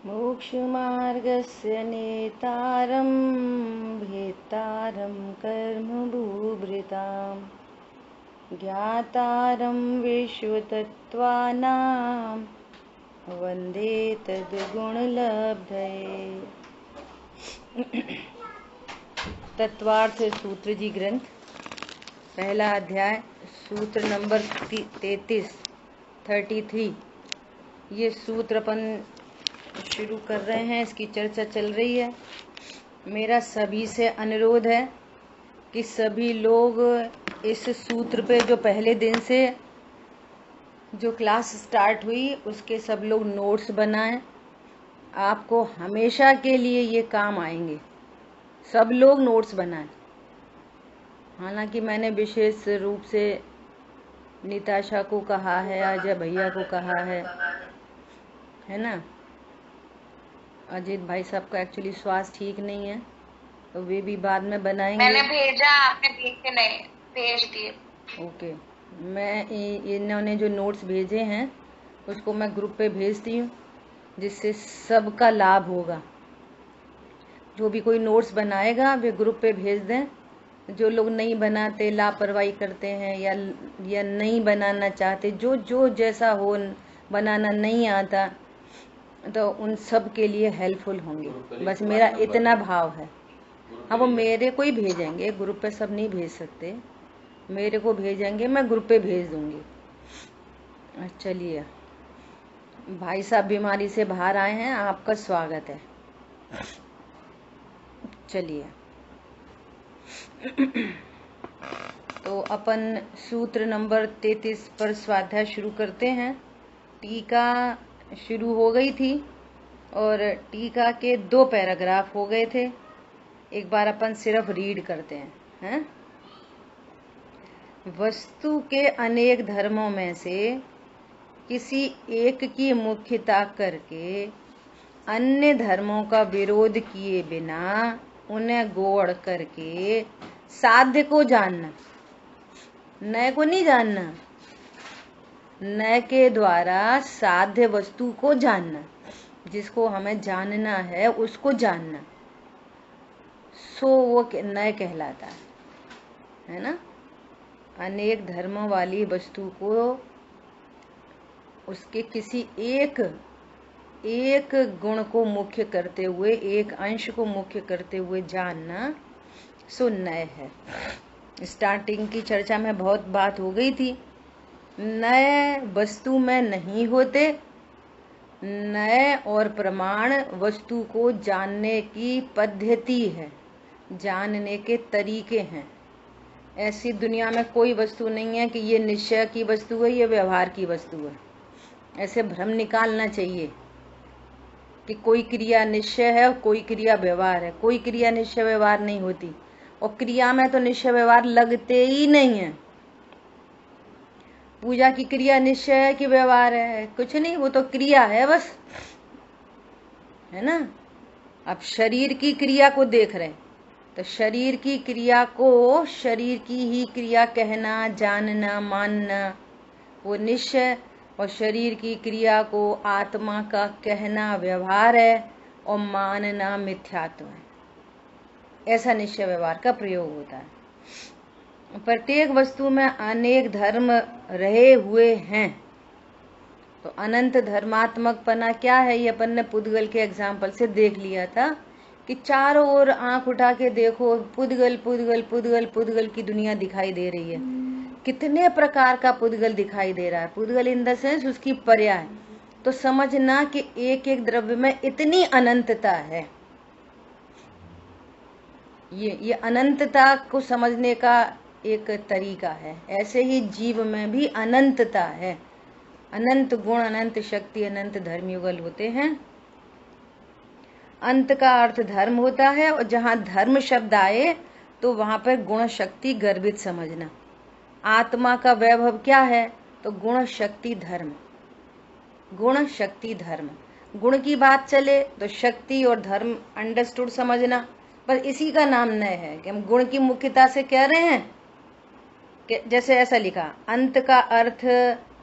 मोक्षमार्गस्य नेतारं भेत्तारं कर्मभूभृतां ज्ञातारं विश्वतत्त्वानां वन्दे तद्गुणलब्धये। तत्वार्थ सूत्र जी ग्रंथ, पहला अध्याय, सूत्र नंबर 33। ये सूत्र अपन शुरू कर रहे हैं, इसकी चर्चा चल रही है। मेरा सभी से अनुरोध है कि सभी लोग इस सूत्र पे जो पहले दिन से जो क्लास स्टार्ट हुई उसके सब लोग नोट्स बनाएं। आपको हमेशा के लिए ये काम आएंगे। सब लोग नोट्स बनाएं। हालांकि मैंने विशेष रूप से निताशा को कहा है, अजय भैया को कहा है ना। अजीत भाई साहब का एक्चुअली स्वास्थ्य ठीक नहीं है, तो वे भी बाद में बनाएंगे। मैंने भेजा, आपने देख के नहीं भेज दिए। ओके, मैं इन्होंने जो नोट्स भेजे हैं उसको मैं ग्रुप पे भेजती हूँ, जिससे सबका लाभ होगा। जो भी कोई नोट्स बनाएगा वे ग्रुप पे भेज दें। जो लोग नहीं बनाते, लापरवाही करते हैं या नहीं बनाना चाहते, जो जैसा हो, बनाना नहीं आता, तो उन सब के लिए हेल्पफुल होंगे। बस मेरा इतना भाव है। हाँ, वो मेरे को ही भेजेंगे, ग्रुप पे सब नहीं भेज सकते। मेरे को भेजेंगे, मैं ग्रुप पे भेज दूंगी। चलिए, भाई साहब बीमारी से बाहर आए हैं, आपका स्वागत है। चलिए, तो अपन सूत्र नंबर 33 पर स्वाध्याय शुरू करते हैं। टीका शुरू हो गई थी और टीका के 2 पैराग्राफ हो गए थे। एक बार अपन सिर्फ रीड करते हैं। वस्तु के अनेक धर्मों में से किसी एक की मुख्यता करके अन्य धर्मों का विरोध किए बिना उन्हें गौड़ करके साध्य को जानना, नय को नहीं जानना, नय के द्वारा साध्य वस्तु को जानना, जिसको हमें जानना है उसको जानना, सो वो नय कहलाता है ना। अनेक धर्मों वाली वस्तु को उसके किसी एक गुण को मुख्य करते हुए, एक अंश को मुख्य करते हुए जानना, सो नय है। स्टार्टिंग की चर्चा में बहुत बात हो गई थी। नय वस्तु में नहीं होते। नय और प्रमाण वस्तु को जानने की पद्धति है, जानने के तरीके हैं। ऐसी दुनिया में कोई वस्तु नहीं है कि ये निश्चय की वस्तु है, ये व्यवहार की वस्तु है। ऐसे भ्रम निकालना चाहिए कि कोई क्रिया निश्चय है और कोई क्रिया व्यवहार है। कोई क्रिया निश्चय व्यवहार नहीं होती, और क्रिया में तो निश्चय व्यवहार लगते ही नहीं है। पूजा की क्रिया निश्चय है कि व्यवहार है? कुछ नहीं, वो तो क्रिया है बस, है ना। अब शरीर की क्रिया को देख रहे हैं, तो शरीर की क्रिया को शरीर की ही क्रिया कहना, जानना, मानना वो निश्चय, और शरीर की क्रिया को आत्मा का कहना व्यवहार है, और मानना मिथ्यात्व है। ऐसा निश्चय व्यवहार का प्रयोग होता है। प्रत्येक वस्तु में अनेक धर्म रहे हुए हैं। तो अनंत धर्मात्मकपना क्या है, ये अपन ने पुद्गल के एग्जाम्पल से देख लिया था कि चारों ओर आंख उठा के देखो, पुद्गल पुद्गल पुद्गल पुद्गल की दुनिया दिखाई दे रही है। कितने प्रकार का पुद्गल दिखाई दे रहा है। पुद्गल इन द सेंस उसकी पर्याय। तो समझना कि एक एक द्रव्य में इतनी अनंतता है। ये अनंतता को समझने का एक तरीका है। ऐसे ही जीव में भी अनंतता है। अनंत गुण, अनंत शक्ति, अनंत धर्म युगल होते हैं। अंत का अर्थ धर्म होता है, और जहाँ धर्म शब्द आए तो वहां पर गुण शक्ति गर्भित समझना। आत्मा का वैभव क्या है, तो गुण शक्ति धर्म। गुण शक्ति धर्म, गुण की बात चले तो शक्ति और धर्म अंडरस्टूड समझना। बस इसी का नाम नय है कि हम गुण की मुख्यता से कह रहे हैं कि जैसे ऐसा लिखा, अंत का अर्थ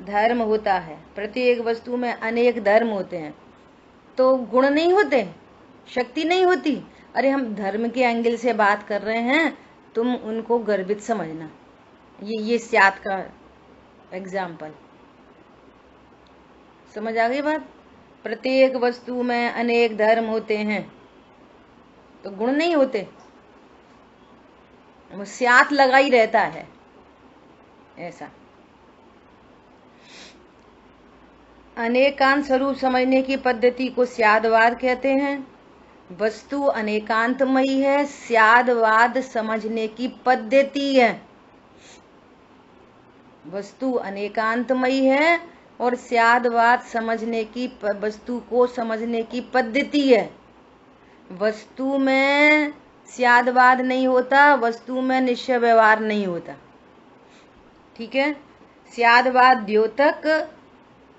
धर्म होता है। प्रत्येक वस्तु में अनेक धर्म होते हैं। तो गुण नहीं होते, शक्ति नहीं होती। अरे हम धर्म के एंगल से बात कर रहे हैं, तुम उनको गर्वित समझना। ये स्यात का एग्जाम्पल, समझ आ गई बात। प्रत्येक वस्तु में अनेक धर्म होते हैं, तो गुण नहीं होते, वो स्यात लगा ही रहता है ऐसा। अनेकांत स्वरूप समझने की पद्धति को स्यादवाद कहते हैं। वस्तु अनेकांतमयी है, स्यादवाद समझने की पद्धति है। वस्तु अनेकांतमयी है और स्यादवाद समझने की, वस्तु को समझने की पद्धति है। वस्तु में स्यादवाद नहीं होता, वस्तु में निश्चय व्यवहार नहीं होता, ठीक है। स्यादवाद द्योतक,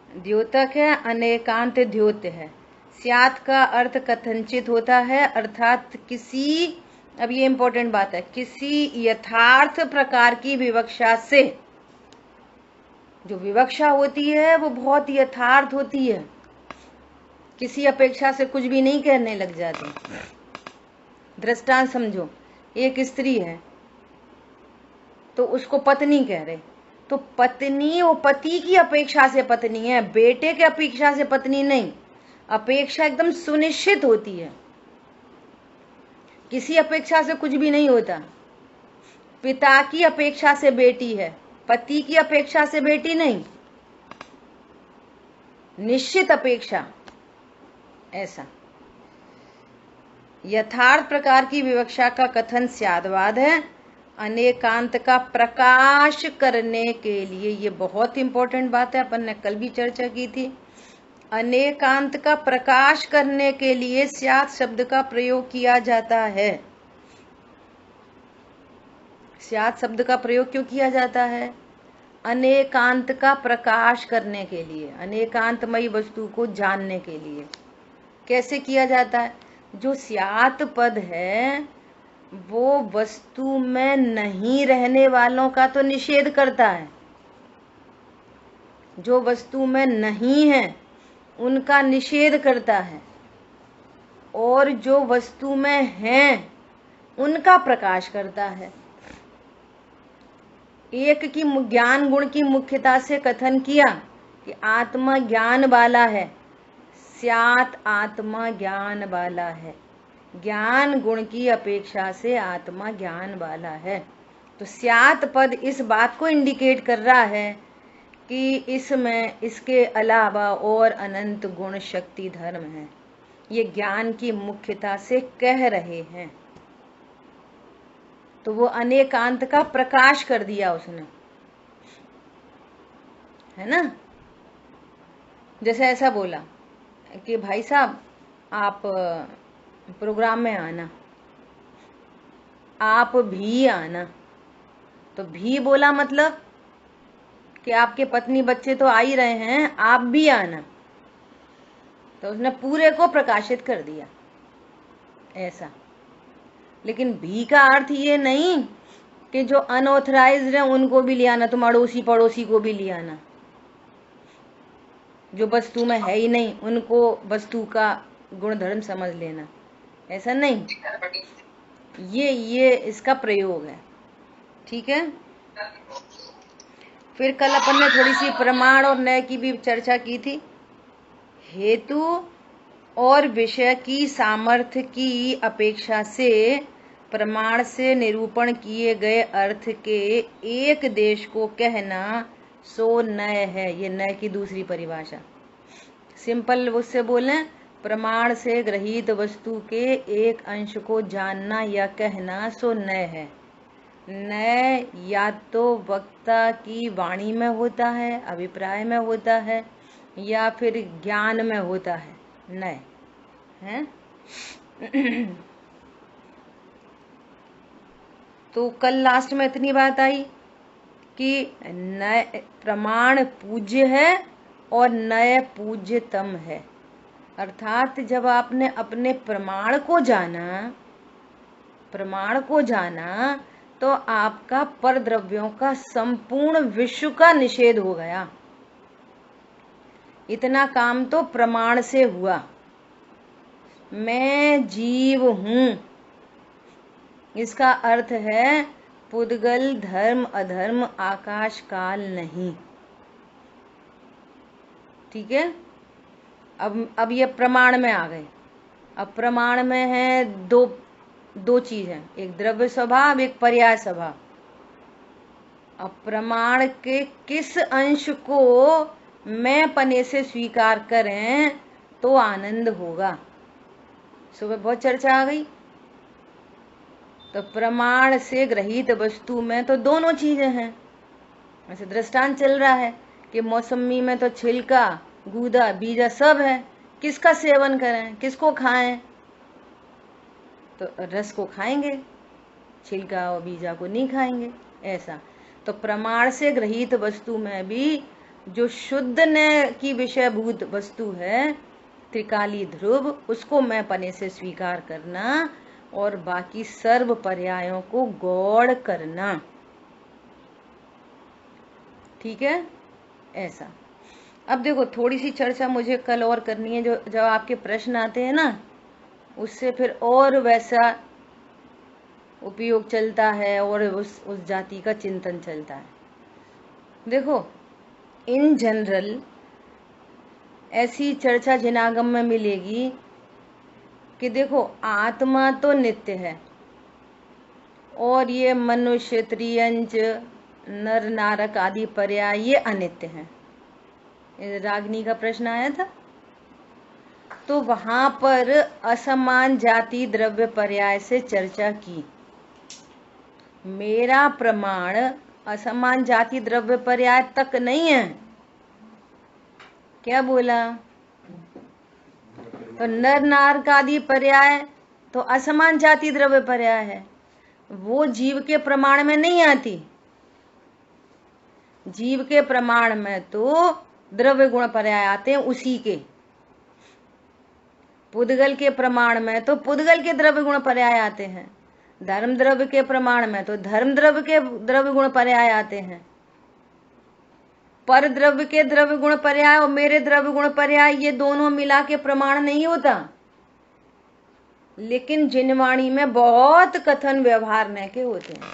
द्योतक है, अनेकांत द्योत है। स्यात् का अर्थ कथनचित होता है, अर्थात किसी, अब ये इंपॉर्टेंट बात है, किसी यथार्थ प्रकार की विवक्षा से। जो विवक्षा होती है वो बहुत यथार्थ होती है, किसी अपेक्षा से कुछ भी नहीं कहने लग जाते। दृष्टांत समझो, एक स्त्री है तो उसको पत्नी कह रहे, तो पत्नी वो पति की अपेक्षा से पत्नी है, बेटे के अपेक्षा से पत्नी नहीं। अपेक्षा एकदम सुनिश्चित होती है, किसी अपेक्षा से कुछ भी नहीं होता। पिता की अपेक्षा से बेटी है, पति की अपेक्षा से बेटी नहीं, निश्चित अपेक्षा, ऐसा। यथार्थ प्रकार की विवक्षा का कथन स्यादवाद है। अनेकांत का प्रकाश करने के लिए, ये बहुत इंपॉर्टेंट बात है, अपन ने कल भी चर्चा की थी। अनेकांत का प्रकाश करने के लिए स्यात् शब्द का प्रयोग किया जाता है। स्यात् शब्द का प्रयोग क्यों किया जाता है? अनेकांत का प्रकाश करने के लिए, अनेकांतमयी वस्तु को जानने के लिए। कैसे किया जाता है? जो स्यात् पद है वो वस्तु में नहीं रहने वालों का तो निषेध करता है, जो वस्तु में नहीं है उनका निषेध करता है, और जो वस्तु में हैं उनका प्रकाश करता है। एक की ज्ञान गुण की मुख्यता से कथन किया कि आत्मा ज्ञान वाला है, स्यात् आत्मा ज्ञान वाला है, ज्ञान गुण की अपेक्षा से आत्मा ज्ञान वाला है। तो स्यात् पद इस बात को इंडिकेट कर रहा है कि इसमें इसके अलावा और अनंत गुण शक्ति धर्म है, ये ज्ञान की मुख्यता से कह रहे हैं। तो वो अनेकांत का प्रकाश कर दिया उसने, है ना। जैसे ऐसा बोला कि भाई साहब आप प्रोग्राम में आना, आप भी आना। तो भी बोला मतलब कि आपके पत्नी बच्चे तो आ ही रहे हैं, आप भी आना। तो उसने पूरे को प्रकाशित कर दिया ऐसा। लेकिन भी का अर्थ ये नहीं कि जो अनऑथराइज्ड है उनको भी ले आना, तुम अड़ोसी पड़ोसी को भी ले आना, जो वस्तु में है ही नहीं उनको वस्तु का गुणधर्म समझ लेना, ऐसा नहीं। ये इसका प्रयोग है, ठीक है। फिर कल अपन ने थोड़ी सी प्रमाण और न्याय की भी चर्चा की थी। हेतु और विषय की सामर्थ्य की अपेक्षा से प्रमाण से निरूपण किए गए अर्थ के एक देश को कहना सो नय है। ये नय की दूसरी परिभाषा, सिंपल उससे बोले, प्रमाण से ग्रहित वस्तु के एक अंश को जानना या कहना सो नय है। नय या तो वक्ता की वाणी में होता है, अभिप्राय में होता है, या फिर ज्ञान में होता है, नय है। तो कल लास्ट में इतनी बात आई कि नय प्रमाण पूज्य है और नय पूज्यतम है। अर्थात जब आपने अपने प्रमाण को जाना तो आपका पर द्रव्यों का संपूर्ण विश्व का निषेध हो गया। इतना काम तो प्रमाण से हुआ, मैं जीव हूं। इसका अर्थ है पुद्गल धर्म अधर्म आकाश काल नहीं। ठीक है, अब ये प्रमाण में आ गए। अब प्रमाण में है दो चीज है, एक द्रव्य स्वभाव एक पर्याय स्वभाव। अब प्रमाण के किस अंश को मैं पने से स्वीकार करें तो आनंद होगा। सुबह बहुत चर्चा आ गई। तो प्रमाण से ग्रहित वस्तु में तो दोनों चीजें हैं। ऐसे दृष्टांत चल रहा है कि मौसमी में तो छिलका गूदा बीजा सब है। किसका सेवन करें, किसको खाएं? तो रस को खाएंगे, छिलका और बीजा को नहीं खाएंगे। ऐसा तो प्रमाण से ग्रहित वस्तु में भी जो शुद्ध न की विषयभूत वस्तु है त्रिकाली ध्रुव, उसको मैं पने से स्वीकार करना और बाकी सर्व पर्यायों को गौड़ करना। ठीक है, ऐसा। अब देखो थोड़ी सी चर्चा मुझे कल और करनी है, जो जब आपके प्रश्न आते हैं ना उससे फिर और वैसा उपयोग चलता है और उस जाति का चिंतन चलता है। देखो इन जनरल ऐसी चर्चा जिनागम में मिलेगी कि देखो आत्मा तो नित्य है और ये मनुष्य त्रियंच नर नारक आदि पर्याय ये अनित्य हैं। रागनी का प्रश्न आया था तो वहां पर असमान जाति द्रव्य पर्याय से चर्चा की। मेरा प्रमाण असमान जाति द्रव्य पर्याय तक नहीं है। क्या बोला? तो नर नारक आदि पर्याय तो असमान जाति द्रव्य पर्याय है, वो जीव के प्रमाण में नहीं आती। जीव के प्रमाण में तो द्रव्य गुण पर्याय आते हैं उसी के। पुद्गल के प्रमाण में तो पुद्गल के द्रव्य गुण पर्याय आते हैं। धर्म द्रव्य के प्रमाण में तो धर्म द्रव्य के द्रव्य गुण पर्याय आते हैं। पर द्रव्य के द्रव्य गुण पर्याय और मेरे द्रव्य गुण पर्याय ये दोनों मिला के प्रमाण नहीं होता। लेकिन जिनवाणी में बहुत कथन व्यवहार न के होते हैं।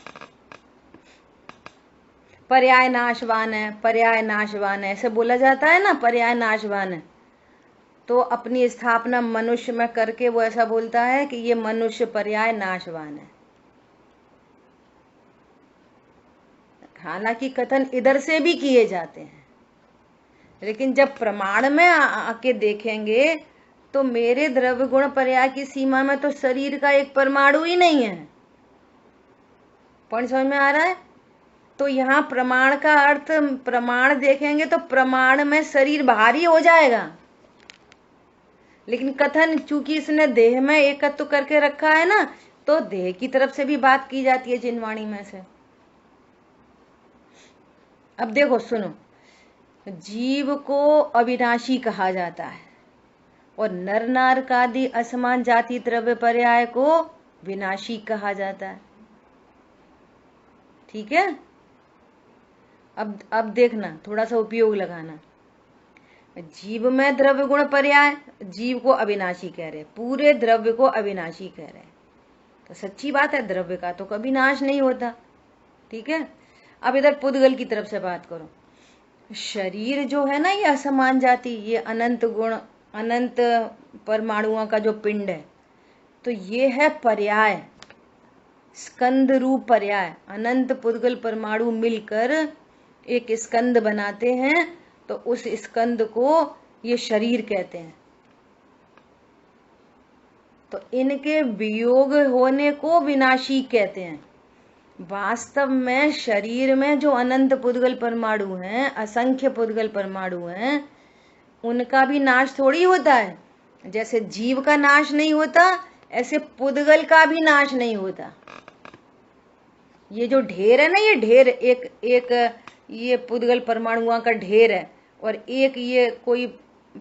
पर्याय नाशवान है, पर्याय नाशवान है, ऐसे बोला जाता है ना, पर्याय नाशवान है। तो अपनी स्थापना मनुष्य में करके वो ऐसा बोलता है कि ये मनुष्य पर्याय नाशवान है। हालांकि कथन इधर से भी किए जाते हैं, लेकिन जब प्रमाण में आके देखेंगे तो मेरे द्रव्य गुण पर्याय की सीमा में तो शरीर का एक परमाणु ही नहीं है। पॉइंट समझ में आ रहा है? तो यहाँ प्रमाण का अर्थ, प्रमाण देखेंगे तो प्रमाण में शरीर भारी हो जाएगा। लेकिन कथन चूंकि इसने देह में एकत्व करके रखा है ना, तो देह की तरफ से भी बात की जाती है जिनवाणी में से। अब देखो सुनो, जीव को अविनाशी कहा जाता है और नर नारक आदि असमान जाति द्रव्य पर्याय को विनाशी कहा जाता है। ठीक है, अब देखना, थोड़ा सा उपयोग लगाना। जीव में द्रव्य गुण पर्याय, जीव को अविनाशी कह रहे, पूरे द्रव्य को अविनाशी कह रहे। तो सच्ची बात है, द्रव्य का तो कभी नाश नहीं होता। ठीक है, अब इधर पुद्गल की तरफ से बात करो। शरीर जो है ना, ये असमान जाति, ये अनंत गुण अनंत परमाणुओं का जो पिंड है, तो ये है पर्याय, स्कंद रूप पर्याय। अनंत पुद्गल परमाणु मिलकर एक स्कंद बनाते हैं, तो उस स्कंद को ये शरीर कहते हैं। तो इनके वियोग होने को विनाशी कहते हैं। वास्तव में शरीर में जो अनंत पुद्गल परमाणु हैं, असंख्य पुद्गल परमाणु हैं, उनका भी नाश थोड़ी होता है। जैसे जीव का नाश नहीं होता, ऐसे पुद्गल का भी नाश नहीं होता। ये जो ढेर है ना, ये ढेर एक ये पुद्गल परमाणुओं का ढेर है और एक ये कोई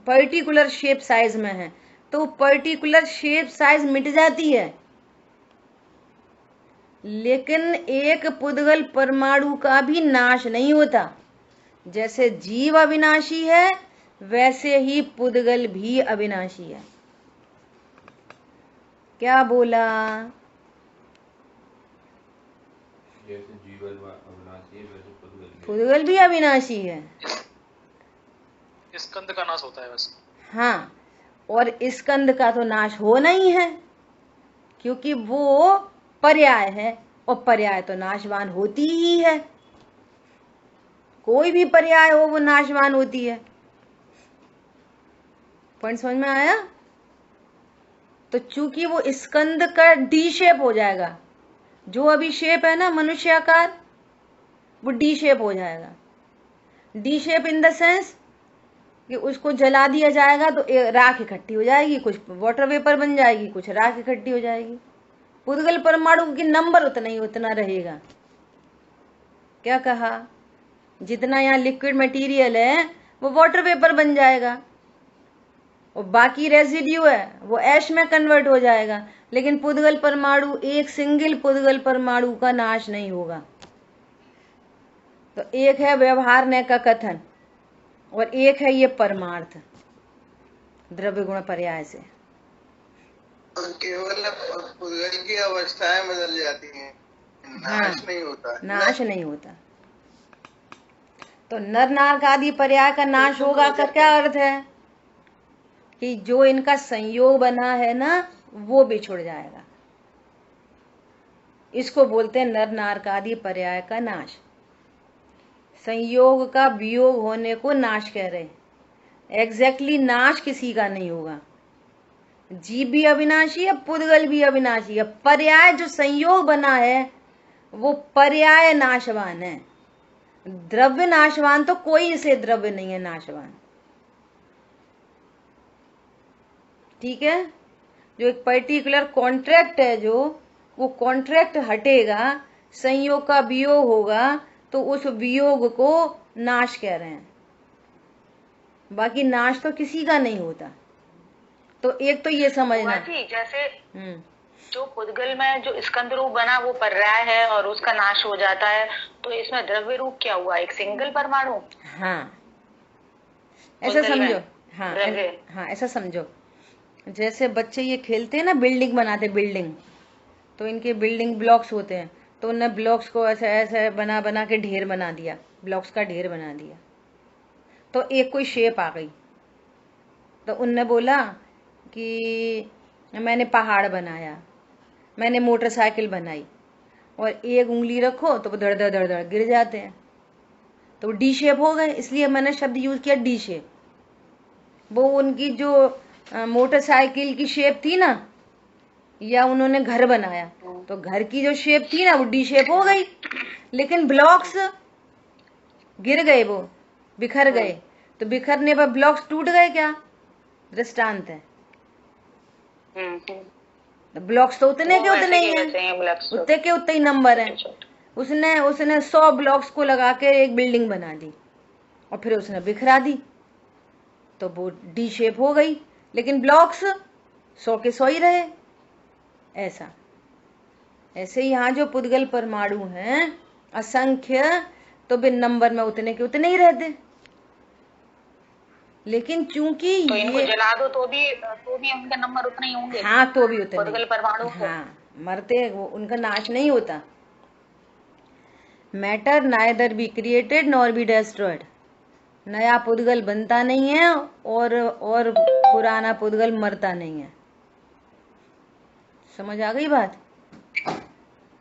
पर्टिकुलर शेप साइज में है, तो पर्टिकुलर शेप साइज मिट जाती है, लेकिन एक पुद्गल परमाणु का भी नाश नहीं होता। जैसे जीव अविनाशी है, वैसे ही पुद्गल भी अविनाशी है। क्या बोला? जैसे जीवन अविनाशी है वैसे पुद्गल भी अविनाशी है। स्कंद का नाश होता है बस। हाँ, और स्कंद का तो नाश होना ही है, क्योंकि वो पर्याय है, और पर्याय तो नाशवान होती ही है। कोई भी पर्याय हो वो नाशवान होती है। पॉइंट समझ में आया? तो चूंकि वो स्कंद का डी शेप हो जाएगा, जो अभी शेप है ना मनुष्य आकार, वो डी शेप हो जाएगा। D shape in the sense कि उसको जला दिया जाएगा तो राख इकट्ठी हो जाएगी, कुछ वाटर वेपर बन जाएगी, कुछ राख इकट्ठी हो जाएगी। पुद्गल परमाणु की नंबर उतना ही उतना रहेगा। क्या कहा? जितना यहाँ लिक्विड मटेरियल है वो वाटर वेपर बन जाएगा, और बाकी रेसिड्यू है वो ऐश में कन्वर्ट हो जाएगा। लेकिन पुद्गल परमाणु, एक सिंगल पुद्गल परमाणु का नाश नहीं होगा। तो एक है व्यवहार का कथन, और एक है ये परमार्थ द्रव्य गुण पर्याय से। केवल पुद्गल की अवस्थाएं बदल जाती हैं, नाश नहीं होता। नाश नहीं होता। तो नर नारक आदि पर्याय का नाश होगा का क्या अर्थ है? कि जो इनका संयोग बना है ना वो बिछुड़ जाएगा। इसको बोलते हैं नर नारक आदि पर्याय का नाश। संयोग का वियोग होने को नाश कह रहे। एग्जैक्टली नाश किसी का नहीं होगा। जीव भी अविनाशी है, पुद्गल भी अविनाशी है। पर्याय जो संयोग बना है वो पर्याय नाशवान है। द्रव्य नाशवान तो कोई से द्रव्य नहीं है नाशवान। ठीक है? जो एक पर्टिकुलर कॉन्ट्रैक्ट है, जो वो कॉन्ट्रैक्ट हटेगा, संयोग का वियोग होगा, तो उस वियोग को नाश कह रहे हैं। बाकी नाश तो किसी का नहीं होता। तो एक तो ये समझना जैसे जो पुद्गल में जो स्कंद रूप बना वो पर्याय है और उसका नाश हो जाता है, तो इसमें द्रव्य रूप क्या हुआ? एक सिंगल परमाणु। हाँ, ऐसा समझो। हाँ हाँ, ऐसा समझो। जैसे बच्चे ये खेलते हैं ना, बिल्डिंग बनाते, बिल्डिंग, तो इनके बिल्डिंग ब्लॉक्स होते हैं, तो उनने ब्लॉक्स को ऐसे ऐसे बना बना के ढेर बना दिया, ब्लॉक्स का ढेर बना दिया। तो एक कोई शेप आ गई, तो उनने बोला कि मैंने पहाड़ बनाया, मैंने मोटरसाइकिल बनाई, और एक उंगली रखो तो वो धड़ धड़ धड़ धड़ गिर जाते हैं, तो डी शेप हो गए। इसलिए मैंने शब्द यूज किया डी शेप। वो उनकी जो मोटरसाइकिल की शेप थी ना, या उन्होंने घर बनाया तो घर की जो शेप थी ना वो डी शेप हो गई। लेकिन ब्लॉक्स गिर गए, वो बिखर गए, तो बिखरने पर ब्लॉक्स टूट गए। क्या दृष्टांत है? ब्लॉक्स तो उतने के उतने ही हैं, उतने के उतने ही नंबर हैं। उसने 100 ब्लॉक्स को लगा के एक बिल्डिंग बना दी, और फिर उसने बिखरा दी, तो वो डी शेप हो गई। लेकिन ब्लॉक्स 100 के 100 ही रहे। ऐसे यहाँ जो पुद्गल परमाणु हैं असंख्य, तो बिन नंबर में उतने के उतने ही रहते। लेकिन चूंकि तो इनको जला दो तो भी उनके नंबर उतने ही होंगे। हाँ, तो भी उतने पुद्गल परमाणु। हाँ, मरते, वो उनका नाश नहीं होता। Matter neither be created nor be destroyed. नया पुद्गल बनता नहीं है, और पुराना पुद्गल मरता नहीं है। समझ आ गई बात?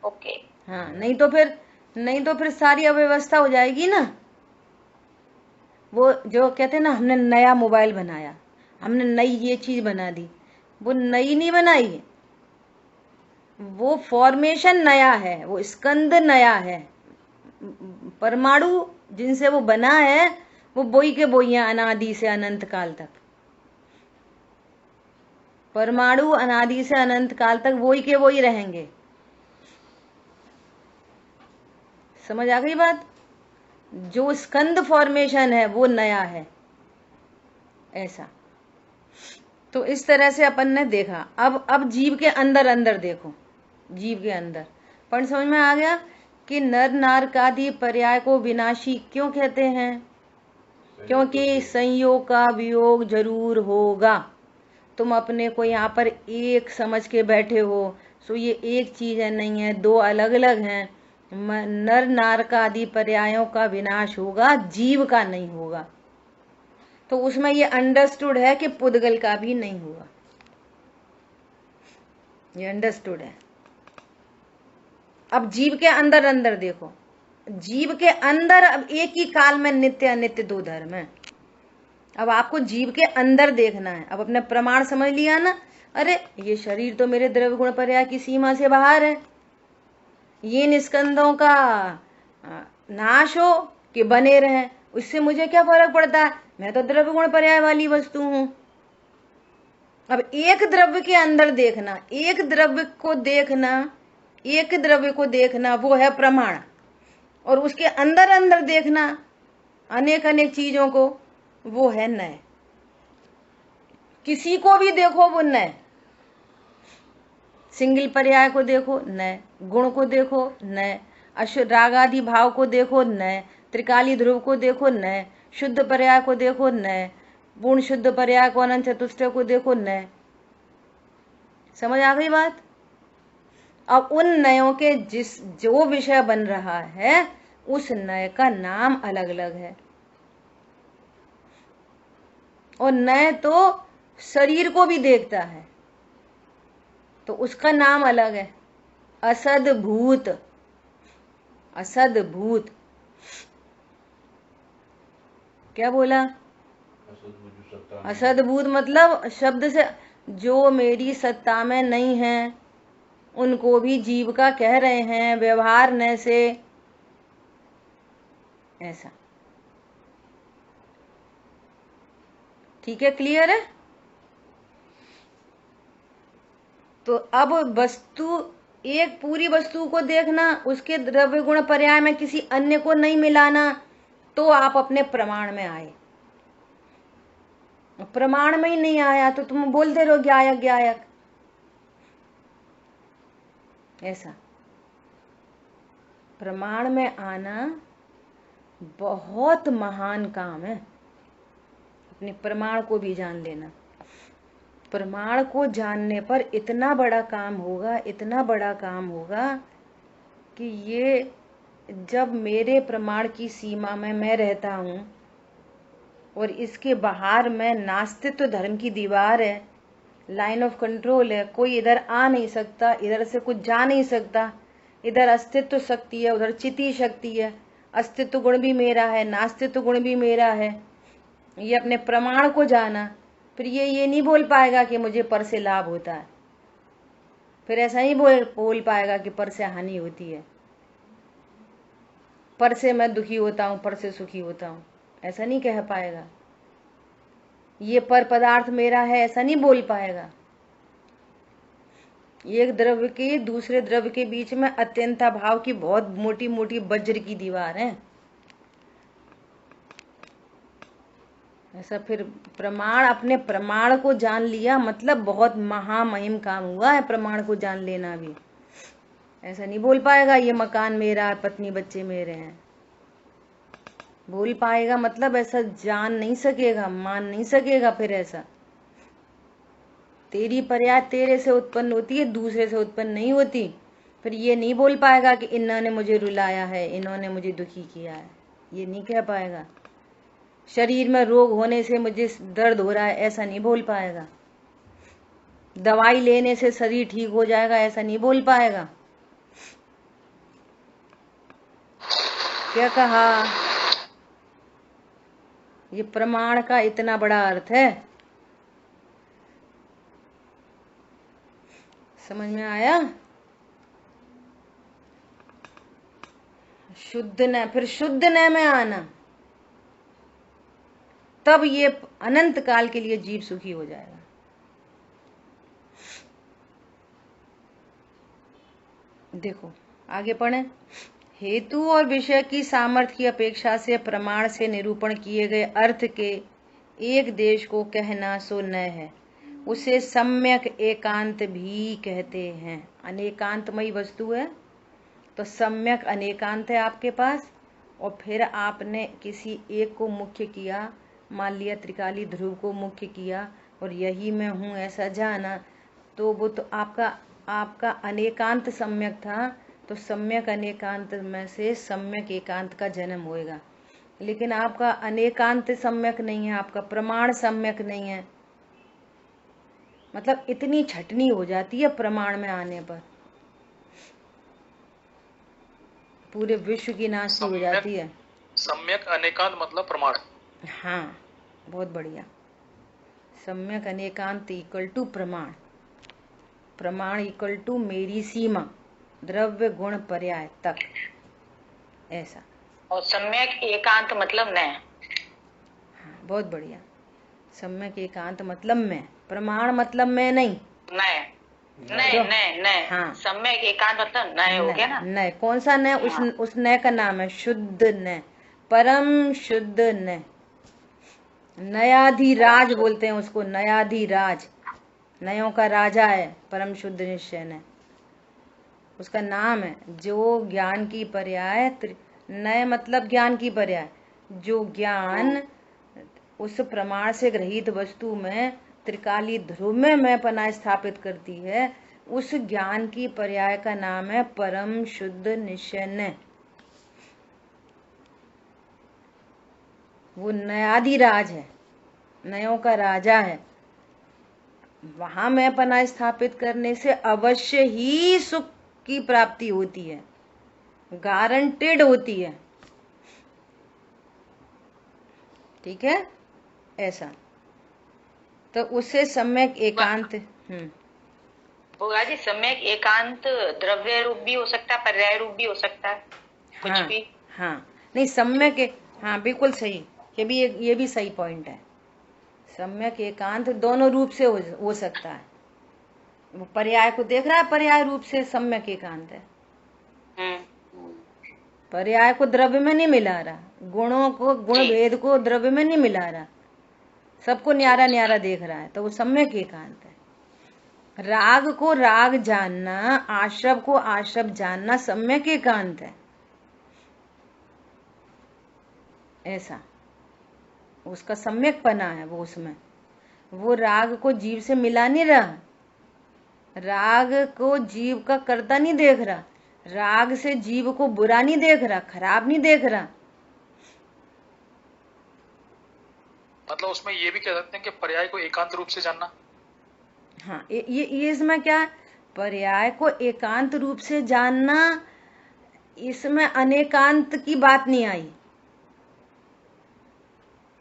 ओके। हाँ, नहीं तो फिर सारी अव्यवस्था हो जाएगी ना। वो जो कहते हैं ना, हमने नया मोबाइल बनाया, हमने नई ये चीज बना दी, वो नई नहीं बनाई, वो फॉर्मेशन नया है, वो स्कंद नया है। परमाणु जिनसे वो बना है वो बोई के बोई हैं अनादि से अनंत काल तक। परमाणु अनादि से अनंत काल तक वही के वही रहेंगे। समझ आ गई बात? जो स्कंद फॉर्मेशन है वो नया है, ऐसा। तो इस तरह से अपन ने देखा। अब जीव के अंदर अंदर देखो, जीव के अंदर पण समझ में आ गया कि नर नारक आदि पर्याय को विनाशी क्यों कहते हैं? क्योंकि संयोग का वियोग जरूर होगा। तुम अपने को यहाँ पर एक समझ के बैठे हो, सो ये एक चीज है, नहीं है, दो अलग अलग हैं। नर नार का आदि पर्यायों का विनाश होगा, जीव का नहीं होगा। तो उसमें ये अंडरस्टूड है कि पुद्गल का भी नहीं होगा, ये अंडरस्टूड है। अब जीव के अंदर अंदर देखो, जीव के अंदर अब एक ही काल में नित्य अनित्य दो धर्म है। अब आपको जीव के अंदर देखना है। अब अपने प्रमाण समझ लिया ना, अरे ये शरीर तो मेरे द्रव्य गुण पर्याय की सीमा से बाहर है, ये निस्कंदों का नाश हो कि बने रहे, उससे मुझे क्या फर्क पड़ता है, मैं तो द्रव्य गुण पर्याय वाली वस्तु हूं। अब एक द्रव्य के अंदर देखना, एक द्रव्य को देखना, एक द्रव्य को देखना, वो है प्रमाण। और उसके अंदर अंदर देखना अनेक अनेक चीजों को, वो है नय। किसी को भी देखो वो नय, सिंगल पर्याय को देखो नय, गुण को देखो नय, अशुद्ध रागादि भाव को देखो नय, त्रिकाली ध्रुव को देखो नय, शुद्ध पर्याय को देखो नय, पूर्ण शुद्ध पर्याय को अनंत चतुष्टय को देखो नय। समझ आ गई बात? अब उन नयों के जो विषय बन रहा है उस नय का नाम अलग अलग है। और नय तो शरीर को भी देखता है, तो उसका नाम अलग है, असद भूत। असद भूत क्या बोला? असद भूत मतलब शब्द से जो मेरी सत्ता में नहीं है उनको भी जीव का कह रहे हैं, व्यवहार न से, ऐसा। ठीक है, क्लियर है? तो अब वस्तु, एक पूरी वस्तु को देखना, उसके द्रव्य गुण पर्याय में किसी अन्य को नहीं मिलाना, तो आप अपने प्रमाण में आए। प्रमाण में ही नहीं आया तो तुम बोलते रहो ज्ञायक ज्ञायक, ऐसा। प्रमाण में आना बहुत महान काम है। अपने प्रमाण को भी जान लेना। प्रमाण को जानने पर इतना बड़ा काम होगा, इतना बड़ा काम होगा कि ये जब मेरे प्रमाण की सीमा में मैं रहता हूं और इसके बाहर में नास्तित्व धर्म की दीवार है, लाइन ऑफ कंट्रोल है, कोई इधर आ नहीं सकता, इधर से कुछ जा नहीं सकता, इधर अस्तित्व शक्ति है, उधर चिति शक्ति है, अस्तित्व गुण भी मेरा है, नास्तित्व गुण भी मेरा है। ये अपने प्रमाण को जाना, फिर ये नहीं बोल पाएगा कि मुझे पर से लाभ होता है, फिर ऐसा ही बोल पाएगा कि पर से हानि होती है, पर से मैं दुखी होता हूं, पर से सुखी होता हूं, ऐसा नहीं कह पाएगा। ये पर पदार्थ मेरा है ऐसा नहीं बोल पाएगा। एक द्रव्य के दूसरे द्रव्य के बीच में अत्यंता भाव की बहुत मोटी मोटी वज्र की दीवार है, ऐसा। फिर प्रमाण, अपने प्रमाण को जान लिया मतलब बहुत महामहिम काम हुआ है। प्रमाण को जान लेना भी, ऐसा नहीं बोल पाएगा ये मकान मेरा, पत्नी बच्चे मेरे हैं, बोल पाएगा मतलब ऐसा जान नहीं सकेगा, मान नहीं सकेगा। फिर ऐसा तेरी पर्याय तेरे से उत्पन्न होती है, दूसरे से उत्पन्न नहीं होती। फिर ये नहीं बोल पाएगा कि इन्होंने मुझे रुलाया है, इन्होंने मुझे दुखी किया है, ये नहीं कह पाएगा। शरीर में रोग होने से मुझे दर्द हो रहा है, ऐसा नहीं बोल पाएगा। दवाई लेने से शरीर ठीक हो जाएगा, ऐसा नहीं बोल पाएगा। क्या कहा? ये प्रमाण का इतना बड़ा अर्थ है, समझ में आया? शुद्ध न, फिर शुद्ध न में आना, तब ये अनंत काल के लिए जीव सुखी हो जाएगा। देखो आगे पढ़ें। हेतु और विषय की सामर्थ्य की अपेक्षा से प्रमाण से निरूपण किए गए अर्थ के एक देश को कहना सो न है, उसे सम्यक एकांत भी कहते हैं। अनेकांतमयी वस्तु है तो सम्यक अनेकांत है आपके पास, और फिर आपने किसी एक को मुख्य किया, मान लिया त्रिकाली ध्रुव को मुख्य किया, और यही मैं हूँ ऐसा जाना, तो वो तो आपका अनेकांत सम्यक था, तो सम्यक अनेकांत में से सम्यक एकांत का जन्म होएगा। लेकिन आपका अनेकांत सम्यक नहीं है, आपका प्रमाण सम्यक नहीं है। मतलब इतनी छटनी हो जाती है प्रमाण में आने पर, पूरे विश्व की नाश हो जाती है। सम्यक अनेकांत मतलब प्रमाण। हाँ, बहुत बढ़िया। सम्यक अनेकांत इक्वल टू प्रमाण, प्रमाण इक्वल टू मेरी सीमा, द्रव्य गुण पर्याय तक, ऐसा। और सम्यक एकांत मतलब मैं। हाँ, बहुत बढ़िया। सम्यक एकांत मतलब मैं, प्रमाण मतलब मैं नहीं। नहीं। हाँ, सम्यक एकांत मतलब नय हो गया ना। नय कौन सा नय? उस नय का नाम है शुद्ध नय, परम शुद्ध नय। नयाधिराज बोलते हैं उसको, नयाधिराज, नयों का राजा है परम शुद्ध निश्चय नय, उसका नाम है। जो ज्ञान की पर्याय, नय मतलब ज्ञान की पर्याय, जो ज्ञान उस प्रमाण से ग्रहित वस्तु में त्रिकाली ध्रुव में मैं पना स्थापित करती है, उस ज्ञान की पर्याय का नाम है परम शुद्ध निश्चय नय। वो नयाधिराज है, नयों का राजा है। वहां मैं पना स्थापित करने से अवश्य ही सुख की प्राप्ति होती है, गारंटेड होती है। ठीक है, ऐसा। तो उससे सम्यक एकांत। होगा जी, सम्यक एकांत द्रव्य रूप भी हो सकता है, पर्याय रूप भी हो सकता है, कुछ हाँ, भी। हाँ, नहीं सम्यक, हाँ बिल्कुल सही, ये भी सही पॉइंट है। सम्यक एकांत दोनों रूप से हो सकता है। वो पर्याय को देख रहा है, पर्याय रूप से सम्यक एकांत है। पर्याय को द्रव्य में नहीं मिला रहा, गुणों को, गुण भेद को द्रव्य में नहीं मिला रहा, सबको न्यारा न्यारा देख रहा है, तो वो सम्यक एकांत है। राग को राग जानना, आश्रव को आश्रव जानना सम्यक एकांत है, ऐसा। उसका सम्यक पना है वो, उसमें वो राग को जीव से मिला नहीं रहा, राग को जीव का कर्ता नहीं देख रहा, राग से जीव को बुरा नहीं देख रहा, खराब नहीं देख रहा। मतलब उसमें ये भी कह सकते हैं कि पर्याय को एकांत रूप से जानना। हाँ, ये इसमें क्या है, पर्याय को एकांत रूप से जानना, इसमें अनेकांत की बात नहीं आई।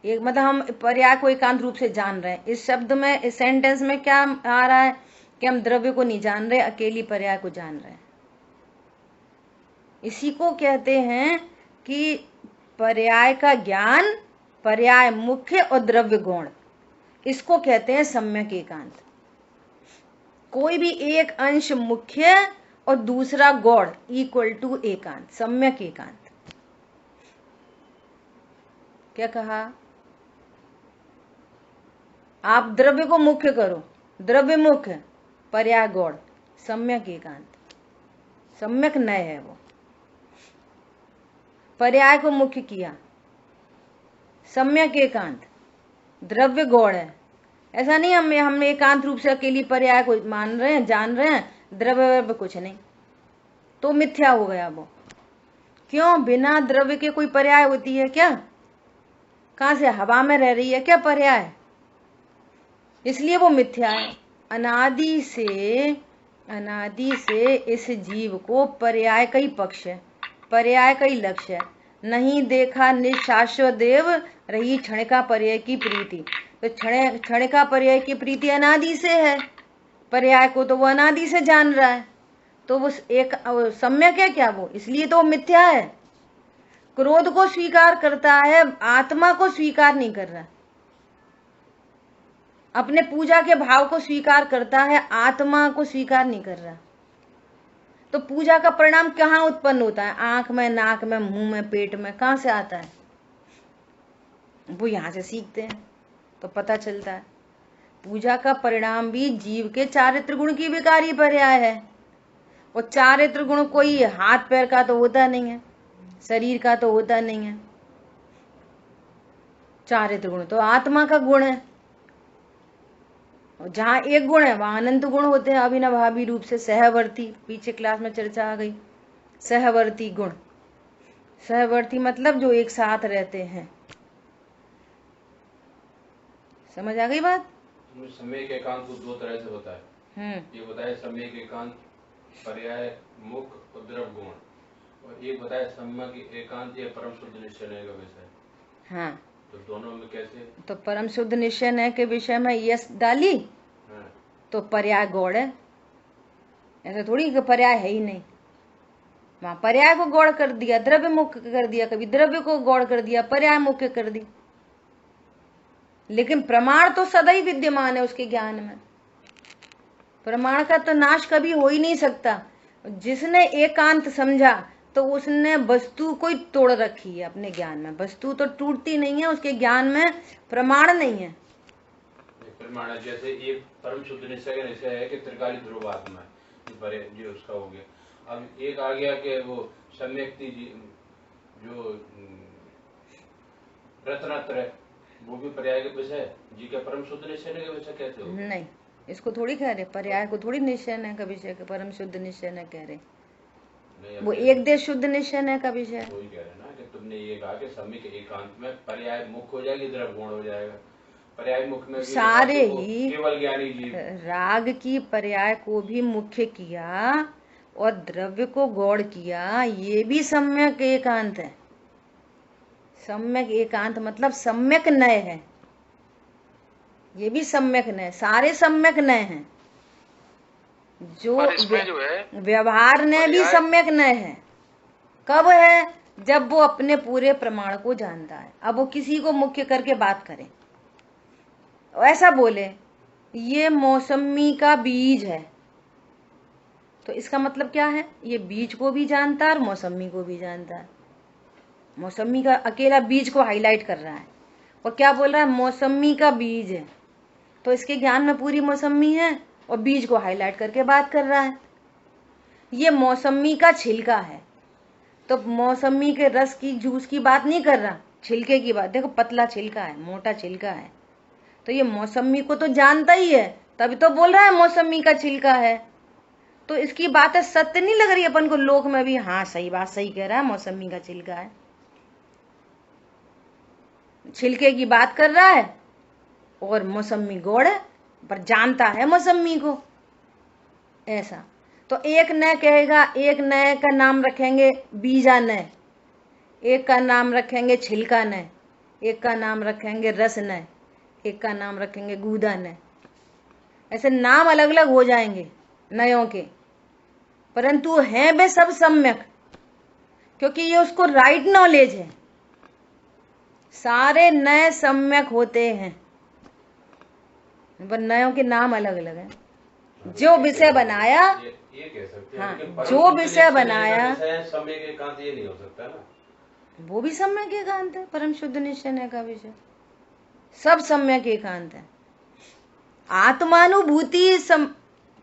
एक मतलब हम पर्याय को एकांत रूप से जान रहे हैं, इस शब्द में, इस सेंटेंस में क्या आ रहा है कि हम द्रव्य को नहीं जान रहे, अकेली पर्याय को जान रहे हैं। इसी को कहते हैं कि पर्याय का ज्ञान, पर्याय मुख्य और द्रव्य गौण, इसको कहते हैं सम्यक एकांत। कोई भी एक अंश मुख्य और दूसरा गौण इक्वल टू एकांत, सम्यक एकांत। क्या कहा? आप द्रव्य को मुख्य करो, द्रव्य मुख्य, पर्याय गौण, सम्यक एकांत, सम्यक नय है वो। पर्याय को मुख्य किया, सम्यक एकांत, द्रव्य गौण है। ऐसा नहीं हम एकांत रूप से अकेली पर्याय को मान रहे हैं, जान रहे हैं, द्रव्य कुछ नहीं, तो मिथ्या हो गया वो। क्यों? बिना द्रव्य के कोई पर्याय होती है क्या? कहां से? हवा में रह रही है क्या पर्याय? इसलिए वो मिथ्या है। अनादि से इस जीव को पर्याय का ही पक्ष है, पर्याय का ही लक्ष्य है। नहीं देखा निशाश्वत देव, रही क्षणिका पर्याय की प्रीति। तो क्षणिका पर्याय की प्रीति अनादि से है, पर्याय को तो वो अनादि से जान रहा है, तो वो एक सम्यक है क्या वो? इसलिए तो वो मिथ्या है। क्रोध को स्वीकार करता है, आत्मा को स्वीकार नहीं कर रहा। अपने पूजा के भाव को स्वीकार करता है, आत्मा को स्वीकार नहीं कर रहा। तो पूजा का परिणाम कहाँ उत्पन्न होता है? आंख में, नाक में, मुंह में, पेट में, कहां से आता है? वो यहां से सीखते हैं तो पता चलता है। पूजा का परिणाम भी जीव के चारित्र गुण की विकारी पर्याय है। और चारित्र गुण कोई हाथ पैर का तो होता नहीं है, शरीर का तो होता नहीं है। चारित्र गुण तो आत्मा का गुण है। और जहाँ एक गुण है वहां अनंत गुण होते हैं अविनाभावी रूप से। सहवर्ती, पीछे क्लास में चर्चा आ गई, सहवर्ती गुण। सहवर्ती मतलब जो एक साथ रहते हैं। समझ आ गई बात? समय के एकांत को दो तरह से बताया। ये बताया समय के एकांत पर्याय मुख और द्रव गुण, और एक बताया सम्यक एकांत या परम शुद्ध निश्चय का विषय। हाँ, तो दोनों में कैसे? तो परम शुद्ध निश्चय के विषय में यश डाली। हाँ। तो पर्याय गौड़ है, ऐसा थोड़ी कि पर्याय है ही नहीं। वहां पर्याय को गौड़ कर दिया, द्रव्य मुख्य कर दिया, कभी द्रव्य को गौड़ कर दिया, पर्याय मुख्य कर दी। लेकिन प्रमाण तो सदा ही विद्यमान है उसके ज्ञान में। प्रमाण का तो नाश कभी हो ही नहीं सकता। जिसने एकांत समझा तो उसने वस्तु को ही तोड़ रखी है अपने ज्ञान में। वस्तु तो टूटती नहीं है, उसके ज्ञान में प्रमाण नहीं है। प्रमाण जैसे एक परम शुद्ध निश्चय का निश्चय है कि त्रिकाली ध्रुव आत्मा है, जो उसका हो गया। अब एक आ गया कि वो सम्यक्ति जो रत्नात्रय, वो भी पर्याय के विषय जी का परम शुद्ध निश्चय के विषय कैसे हो? नहीं, इसको थोड़ी कह रहे, पर्याय को थोड़ी निश्चय का विषय के परम शुद्ध निश्चय न कह रहे। वो एक देश शुद्ध निश्चय का विषय। वही कह रहे ना कि तुमने ये कहा कि समय के एकांत में पर्याय मुख हो जाएगी, द्रव गुण हो जाएगा। पर्याय मुख में सारे ही केवल ज्ञानी जीव राग की पर्याय को भी मुख्य किया और द्रव्य को गौड़ किया, ये भी सम्यक एकांत है। सम्यक एकांत मतलब सम्यक नय है, ये भी सम्यक नय, सारे सम्यक नय हैं। जो व्यवहार ने भी सम्यक नय है। कब है? जब वो अपने पूरे प्रमाण को जानता है। अब वो किसी को मुख्य करके बात करे, ऐसा बोले ये मौसमी का बीज है, तो इसका मतलब क्या है? ये बीज को भी जानता है और मौसमी को भी जानता है। मौसमी का अकेला बीज को हाईलाइट कर रहा है और क्या बोल रहा है? मौसमी का बीज है। तो इसके ज्ञान में पूरी मौसमी है और बीज को हाईलाइट करके बात कर रहा है। ये मौसमी का छिलका है, तो मौसमी के रस की जूस की बात नहीं कर रहा, छिलके की बात। देखो पतला छिलका है, मोटा छिलका है, तो ये मौसमी को तो जानता ही है, तभी तो बोल रहा है मौसमी का छिलका है। तो इसकी बातें सत्य नहीं लग रही अपन को लोक में भी? हाँ सही बात, सही कह रहा है, मौसमी का छिलका है। छिलके की बात कर रहा है और मौसमी गौड़ है, पर जानता है मौसमी को। ऐसा तो एक नय कहेगा, एक नय का नाम रखेंगे बीजा नय, एक का नाम रखेंगे छिलका नय, एक का नाम रखेंगे रस नय, एक का नाम रखेंगे गूदा नय। ऐसे नाम अलग अलग हो जाएंगे नयों के, परंतु हैं वे सब सम्यक, क्योंकि ये उसको राइट नॉलेज है। सारे नए सम्यक होते हैं, पर नयों के नाम अलग अलग हैं। जो विषय बनाया, ये कह सकते हैं। हाँ, जो विषय बनाया समय के एकांत ये नहीं हो सकता ना, वो भी सम्यक एकांत है। परम शुद्ध निश्चय का विषय सब सम्यक एकांत है। आत्मानुभूति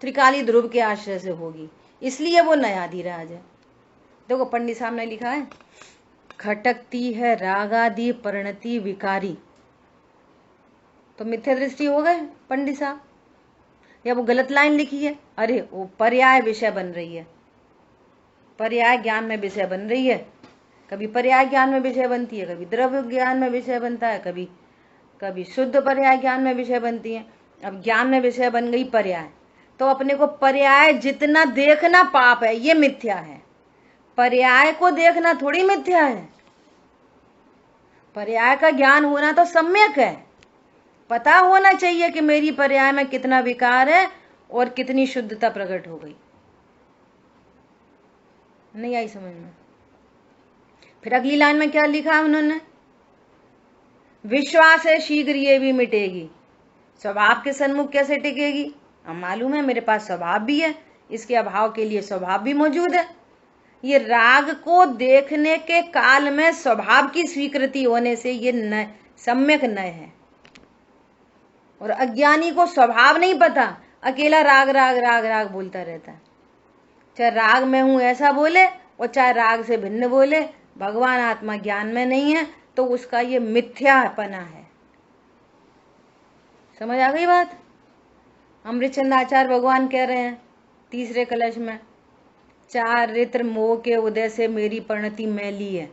त्रिकाली ध्रुव के आश्रय से होगी, इसलिए वो नयाधिराज है। देखो पंडित साहब ने लिखा है, खटकती है रागादि परिणति विकारी। तो मिथ्या दृष्टि हो गए पंडित साहब, या वो गलत लाइन लिखी है? अरे वो पर्याय विषय बन रही है, पर्याय ज्ञान में विषय बन रही है। कभी पर्याय ज्ञान में विषय बनती है, कभी द्रव्य ज्ञान में विषय बनता है, कभी कभी शुद्ध पर्याय ज्ञान में विषय बनती है। अब ज्ञान में विषय बन गई पर्याय, तो अपने को पर्याय जितना देखना पाप है, ये मिथ्या है। पर्याय को देखना थोड़ी मिथ्या है। पर्याय का ज्ञान होना तो सम्यक है। पता होना चाहिए कि मेरी पर्याय में कितना विकार है और कितनी शुद्धता प्रकट हो गई। नहीं आई समझ में? फिर अगली लाइन में क्या लिखा उन्होंने? विश्वास है शीघ्र ये भी मिटेगी, स्वभाव के सन्मुख कैसे टिकेगी? अब मालूम है मेरे पास स्वभाव भी है, इसके अभाव के लिए स्वभाव भी मौजूद है। ये राग को देखने के काल में स्वभाव की स्वीकृति होने से ये नय, सम्यक नय है। और अज्ञानी को स्वभाव नहीं पता, अकेला राग राग राग राग बोलता रहता है। चाहे राग में हूं ऐसा बोले और चाहे राग से भिन्न बोले, भगवान आत्मा ज्ञान में नहीं है, तो उसका ये मिथ्यापना है। समझ आ गई बात? अमृतचंद आचार्य भगवान कह रहे हैं तीसरे कलश में, 4 रित्र मोह के उदय से मेरी परिणति मैली है।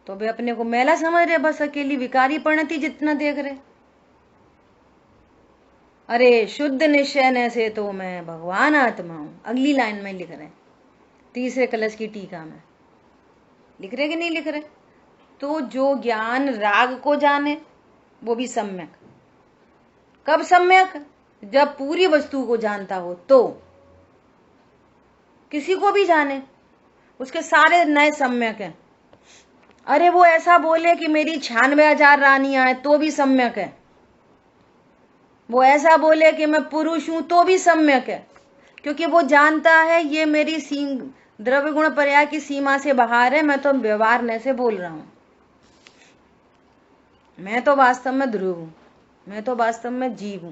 तो वे अपने को मैला समझ रहे, बस अकेली विकारी परिणति जितना देख रहे। अरे शुद्ध निश्चय से तो मैं भगवान आत्मा हूं। अगली लाइन में लिख रहे हैं तीसरे कलश की टीका में, लिख रहे कि नहीं लिख रहे? तो जो ज्ञान राग को जाने वो भी सम्यक। कब सम्यक? जब पूरी वस्तु को जानता हो। तो किसी को भी जाने, उसके सारे नए सम्यक हैं। अरे वो ऐसा बोले कि मेरी 96,000 रानियां हैं तो भी सम्यक है। वो ऐसा बोले कि मैं पुरुष हूं तो भी सम्यक है, क्योंकि वो जानता है ये मेरी द्रव्य गुण पर्याय की सीमा से बाहर है। मैं तो व्यवहार न से बोल रहा हूं, मैं तो वास्तव में ध्रुव हूं, मैं तो वास्तव में जीव हूं।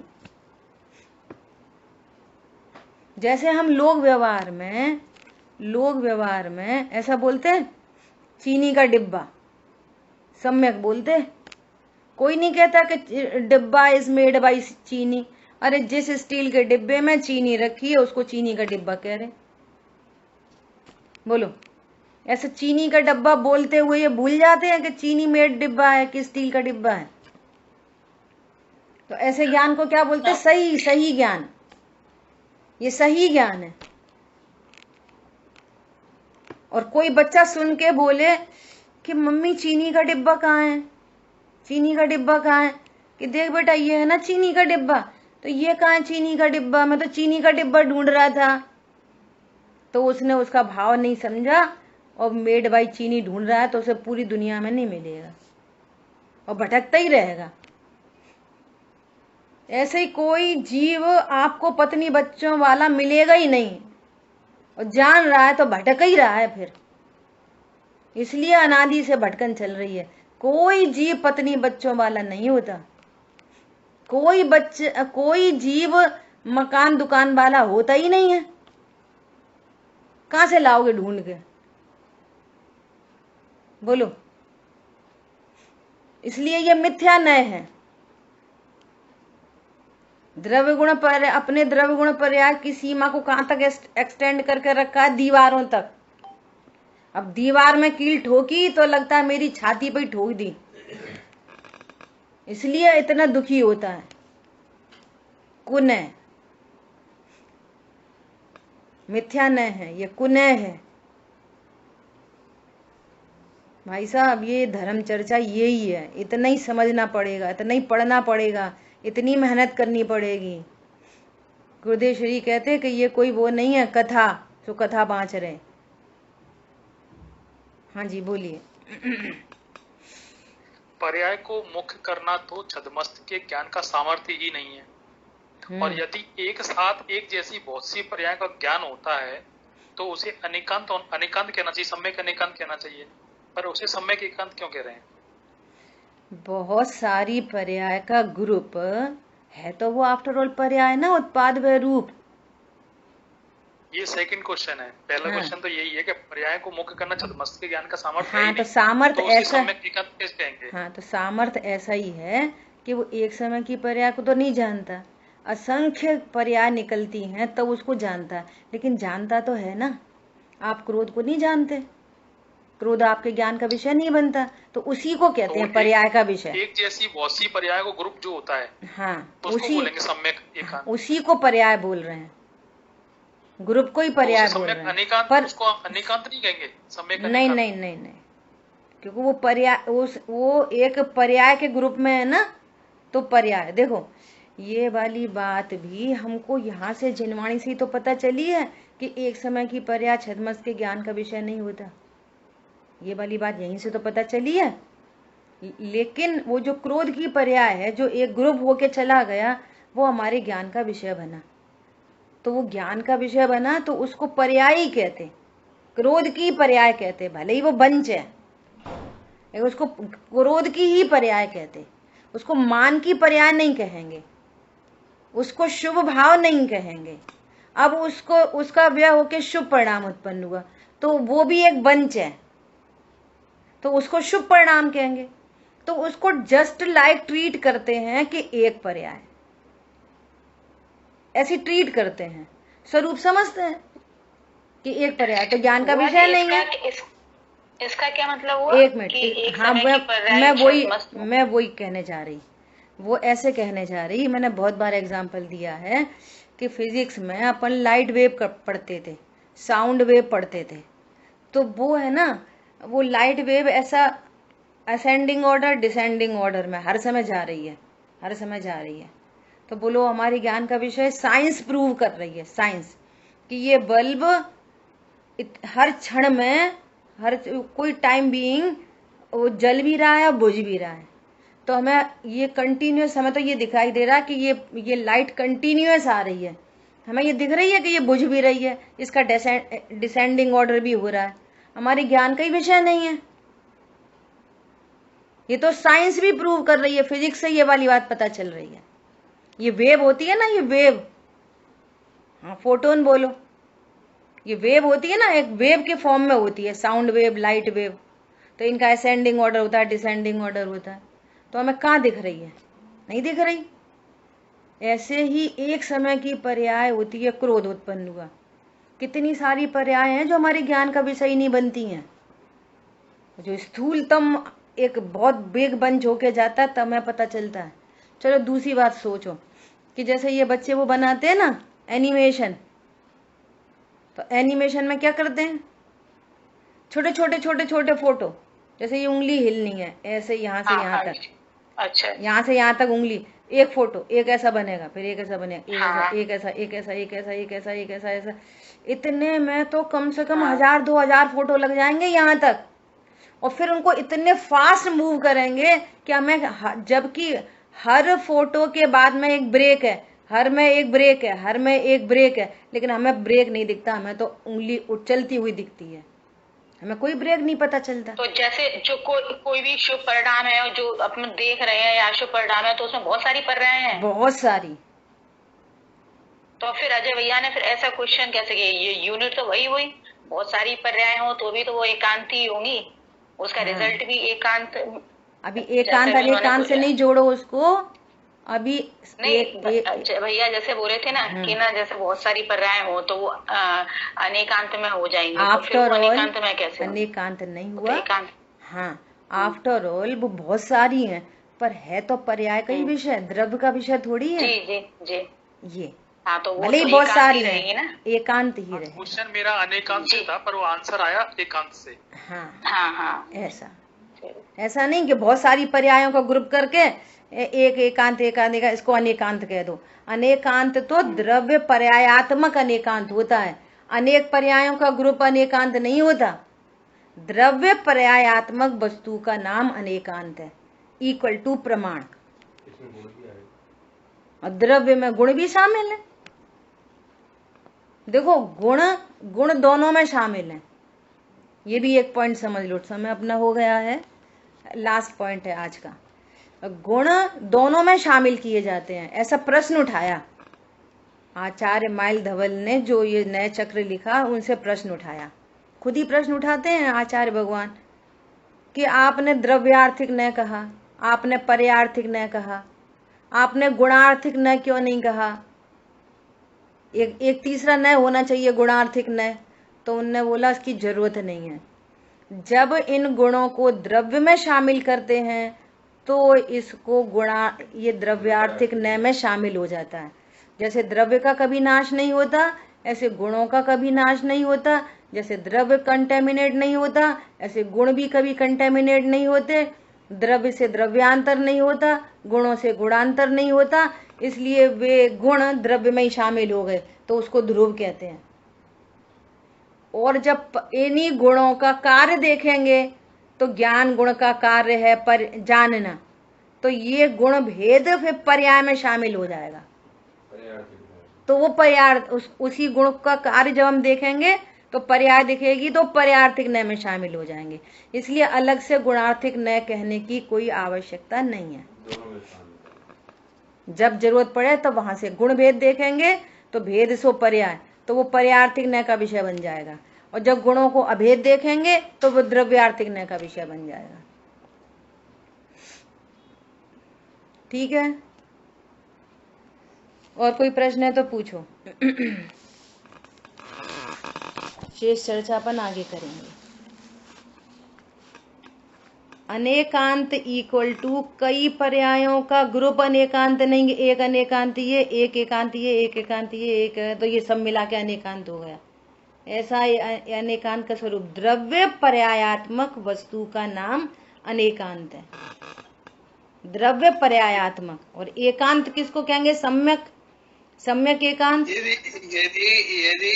जैसे हम लोग व्यवहार में ऐसा बोलते हैं, चीनी का डिब्बा, सम्यक बोलते। कोई नहीं कहता कि डिब्बा इज मेड बाई चीनी। अरे जिस स्टील के डिब्बे में चीनी रखी है उसको चीनी का डिब्बा कह रहे। बोलो, ऐसे चीनी का डिब्बा बोलते हुए ये भूल जाते हैं कि चीनी मेड डिब्बा है कि स्टील का डिब्बा है। तो ऐसे ज्ञान को क्या बोलते हैं? सही ज्ञान। ये सही ज्ञान है। और कोई बच्चा सुन के बोले कि मम्मी चीनी का डिब्बा कहाँ है, चीनी का डिब्बा कहाँ है? कि देख बेटा ये है ना चीनी का डिब्बा, तो ये कहाँ है चीनी का डिब्बा? मैं तो चीनी का डिब्बा ढूंढ रहा था। तो उसने उसका भाव नहीं समझा और मेड बाई चीनी ढूंढ रहा है, तो उसे पूरी दुनिया में नहीं मिलेगा और भटकता ही रहेगा। ऐसे ही कोई जीव आपको पत्नी बच्चों वाला मिलेगा ही नहीं, और जान रहा है तो भटक ही रहा है फिर। इसलिए अनादि से भटकन चल रही है। कोई जीव पत्नी बच्चों वाला नहीं होता। कोई जीव मकान दुकान वाला होता ही नहीं है। कहां से लाओगे ढूंढ के? बोलो। इसलिए ये मिथ्या नय है। द्रव्य गुण पर अपने द्रव्य गुण पर्याय की सीमा को कहां तक एक्सटेंड करके रखा है? दीवारों तक। अब दीवार में कील ठोकी तो लगता है मेरी छाती पे ही ठोक दी, इसलिए इतना दुखी होता है। कुनय, मिथ्या न है, ये कुनय है। भाई साहब ये धर्म चर्चा यही है। इतना ही समझना पड़ेगा, इतना ही पढ़ना पड़ेगा, इतनी मेहनत करनी पड़ेगी। गुरुदेव श्री कहते कि ये कोई वो नहीं है कथा जो कथा बांच रहे। हाँ जी बोलिए। पर्याय को मुख्य करना तो छद्मस्त के ज्ञान का सामर्थ्य ही नहीं है। और यदि एक साथ एक जैसी बहुत सी पर्याय का ज्ञान होता है तो उसे अनेकांत कहना चाहिए, सम्यक अनेकांत कहना चाहिए। पर उसे सम्यक एकांत क्यों कह रहे हैं? बहुत सारी पर्याय का ग्रुप है तो वो आफ्टर ऑल पर्याय ना, उत्पाद व रूप। ये सेकंड क्वेश्चन है। पहला क्वेश्चन तो यही है कि पर्याय को मुख्य करना छद्मस्त के ज्ञान का सामर्थ्य है। हाँ तो सामर्थ्य ऐसा, कहेंगे। हाँ तो सामर्थ्य ऐसा ही है कि वो एक समय की पर्याय को तो नहीं जानता, असंख्य पर्याय निकलती हैं तब उसको जानता है। लेकिन जानता तो है ना। आप क्रोध को नहीं जानते, क्रोध आपके ज्ञान का विषय नहीं बनता, तो उसी को कहते हैं पर्याय का विषय। एक जैसी बहुत सी पर्याय को ग्रुप जो होता है, हाँ बोलेंगे सम्यक एकांत। उसी को पर्याय बोल रहे हैं, ग्रुप को ही पर्याय बोल रहे हैं। पर उसको अनेकांत नहीं कहेंगे, सम्यक नहीं नहीं नहीं नहीं, क्योंकि वो पर्याय वो एक पर्याय के ग्रुप में है ना, तो पर्याय। देखो ये वाली बात भी हमको यहाँ से जिनवाणी से ही तो पता चली है कि एक समय की पर्याय छद्मस्त के ज्ञान का विषय नहीं होता। ये वाली बात यहीं से तो पता चली है। लेकिन वो जो क्रोध की पर्याय है, जो एक ग्रुप होके चला गया, वो हमारे ज्ञान का विषय बना। तो वो ज्ञान का विषय बना तो उसको पर्याय ही कहते, क्रोध की पर्याय कहते, भले ही वो बंच है, उसको क्रोध की ही पर्याय कहते। उसको मान की पर्याय नहीं कहेंगे, उसको शुभ भाव नहीं कहेंगे। अब उसको उसका व्यय होके शुभ परिणाम उत्पन्न हुआ तो वो भी एक बंच है, तो उसको शुभ परिणाम कहेंगे। तो उसको जस्ट लाइक ट्रीट करते हैं कि एक पर्याय। ऐसी ट्रीट करते हैं, स्वरूप समझते हैं कि एक पर्याय तो ज्ञान का विषय नहीं है। इसका क्या मतलब हुआ? एक मिनट, हाँ मैं वही कहने जा रही, वो ऐसे कहने जा रही, मैंने बहुत बार एग्जाम्पल दिया है कि फिजिक्स में अपन लाइट वेव पढ़ते थे, साउंड वेव पढ़ते थे, तो वो है ना, वो लाइट वेव ऐसा असेंडिंग ऑर्डर डिसेंडिंग ऑर्डर में हर समय जा रही है, हर समय जा रही है। तो बोलो हमारी ज्ञान का विषय, साइंस प्रूव कर रही है, साइंस, कि ये बल्ब हर क्षण में, हर कोई टाइम बीइंग वो जल भी रहा है और बुझ भी रहा है। तो हमें ये कंटिन्यूस, हमें तो ये दिखाई दे रहा है कि ये लाइट कंटिन्यूस आ रही है, हमें ये दिख रही है कि ये बुझ भी रही है, इसका डिसेंडिंग ऑर्डर भी हो रहा है। हमारे ज्ञान का ही विषय नहीं है, ये तो साइंस भी प्रूव कर रही है, फिजिक्स से ये वाली बात पता चल रही है। ये वेव होती है ना, ये वेव, हाँ फोटोन बोलो, ये वेव होती है ना, एक वेव के फॉर्म में होती है, साउंड वेव, लाइट वेव, तो इनका असेंडिंग ऑर्डर होता है, डिसेंडिंग ऑर्डर होता है। तो हमें कहाँ दिख रही है? नहीं दिख रही। ऐसे ही एक समय की पर्याय होती है, क्रोध उत्पन्न हुआ, कितनी सारी पर्याय हैं जो हमारे ज्ञान का विषय नहीं बनती हैं। जो स्थूलतम एक बहुत बिग बंच होके जाता है तब हमें पता चलता है। चलो दूसरी बात सोचो कि जैसे ये बच्चे वो बनाते हैं ना एनिमेशन, तो एनिमेशन में क्या करते हैं, छोटे छोटे छोटे छोटे फोटो, जैसे ये उंगली हिलनी है ऐसे यहाँ से यहाँ तक, अच्छा, यहाँ से यहाँ तक उंगली, एक फोटो, एक ऐसा बनेगा, फिर एक ऐसा बनेगा, एक ऐसा, एक ऐसा, एक ऐसा, एक ऐसा, एक ऐसा, ऐसा, इतने में तो कम से कम 1000-2000 फोटो लग जाएंगे यहाँ तक। और फिर उनको इतने फास्ट मूव करेंगे कि हमें, जबकि हर फोटो के बाद में एक ब्रेक है, हर में एक ब्रेक है, हर में एक ब्रेक है, लेकिन हमें ब्रेक नहीं दिखता, हमें तो उंगली चलती हुई दिखती है, हमें कोई ब्रेक नहीं पता चलता। तो जैसे जो कोई भी शुभ परिणाम है और जो अपन देख रहे हैं या शुभ परिणाम है, तो उसमें बहुत सारी पर्याय हैं, बहुत सारी। तो फिर अजय भैया ने फिर ऐसा क्वेश्चन कैसे किया, ये यूनिट तो वही हुई, बहुत सारी पर्याय हो तो भी तो वो एकांत ही होंगी, उसका रिजल्ट भी एकांत। अभी एकांत अनेकांत से नहीं जोड़ो उसको, अभी नहीं भैया जैसे बोले थे ना कि ना जैसे बहुत सारी पर्याय हो तो वो अनेकांत में हो जाएंगे, आफ्टर ऑल अनेकांत में कैसे? अनेकांत नहीं हुआ, हाँ आफ्टर ऑल वो बहुत सारी हैं, पर है तो पर्याय का ही विषय, द्रव्य का विषय थोड़ी है। जी जी जी, ये हाँ तो वो भले ही तो बहुत सारी रहेगी ना, एकांत ही रहे। क्वेश्चन मेरा अनेकांत से था पर वो आंसर आया एकांत से। हाँ हाँ हाँ, ऐसा नहीं कि बहुत सारी पर्यायों का ग्रुप करके एक एकांत एकांत इसको अनेकांत कह दो। अनेकांत तो द्रव्य पर्यायात्मक अनेकांत होता है, अनेक पर्यायों का ग्रुप अनेकांत नहीं होता। द्रव्य पर्यायात्मक वस्तु का नाम अनेकांत है, इक्वल टू प्रमाण। और द्रव्य में गुण भी शामिल है, देखो गुण दोनों में शामिल है। ये भी एक पॉइंट समझ लो, समय अपना हो गया है, लास्ट पॉइंट है आज का। गुण दोनों में शामिल किए जाते हैं, ऐसा प्रश्न उठाया आचार्य माइल धवल ने, जो ये नए चक्र लिखा उनसे प्रश्न उठाया, खुद ही प्रश्न उठाते हैं आचार्य भगवान कि आपने द्रव्यार्थिक न कहा, आपने पर्यार्थिक न कहा, आपने गुणार्थिक न क्यों नहीं कहा, एक तीसरा न होना चाहिए गुणार्थिक न। तो उनने बोला इसकी जरूरत नहीं है, जब इन गुणों को द्रव्य में शामिल करते हैं तो इसको ये द्रव्यार्थिक न में शामिल हो जाता है। जैसे द्रव्य का कभी नाश नहीं होता, ऐसे गुणों का कभी नाश नहीं होता। जैसे द्रव्य कंटेमिनेट नहीं होता, ऐसे गुण भी कभी कंटेमिनेट नहीं होते। द्रव्य से द्रव्यांतर नहीं होता, गुणों से गुणांतर नहीं होता, इसलिए वे गुण द्रव्य में ही शामिल हो गए, तो उसको ध्रुव कहते हैं। और जब इन्हीं गुणों का कार्य देखेंगे तो ज्ञान गुण का कार्य है पर जानना, तो ये गुण भेद फिर पर्याय में शामिल हो जाएगा। तो वो पर्याय उसी गुण का कार्य जब हम देखेंगे तो पर्याय दिखेगी, तो पर्यार्थिक न में शामिल हो जाएंगे। इसलिए अलग से गुणार्थिक न कहने की कोई आवश्यकता नहीं है। जब जरूरत पड़े तो वहां से गुण भेद देखेंगे तो भेद सो पर्याय, तो वो पर्यार्थिक न का विषय बन जाएगा। और जब गुणों को अभेद देखेंगे तो वो द्रव्यार्थिक न का विषय बन जाएगा। ठीक है, और कोई प्रश्न है तो पूछो। शेष चर्चा अपन आगे करेंगे। अनेकांत इक्वल टू कई पर्यायों का ग्रुप अनेकांत नहीं, एक अनेकांत ये, एक एकांत ये, एक एकांत ये, एक तो ये सब मिला के अनेकांत हो गया। ऐसा अनेकांत का स्वरूप द्रव्य पर्यायात्मक वस्तु का नाम अनेकांत है। द्रव्य पर्यायात्मक। और एकांत किसको कहेंगे? सम्यक। सम्यक एकांत। यदि यदि यदि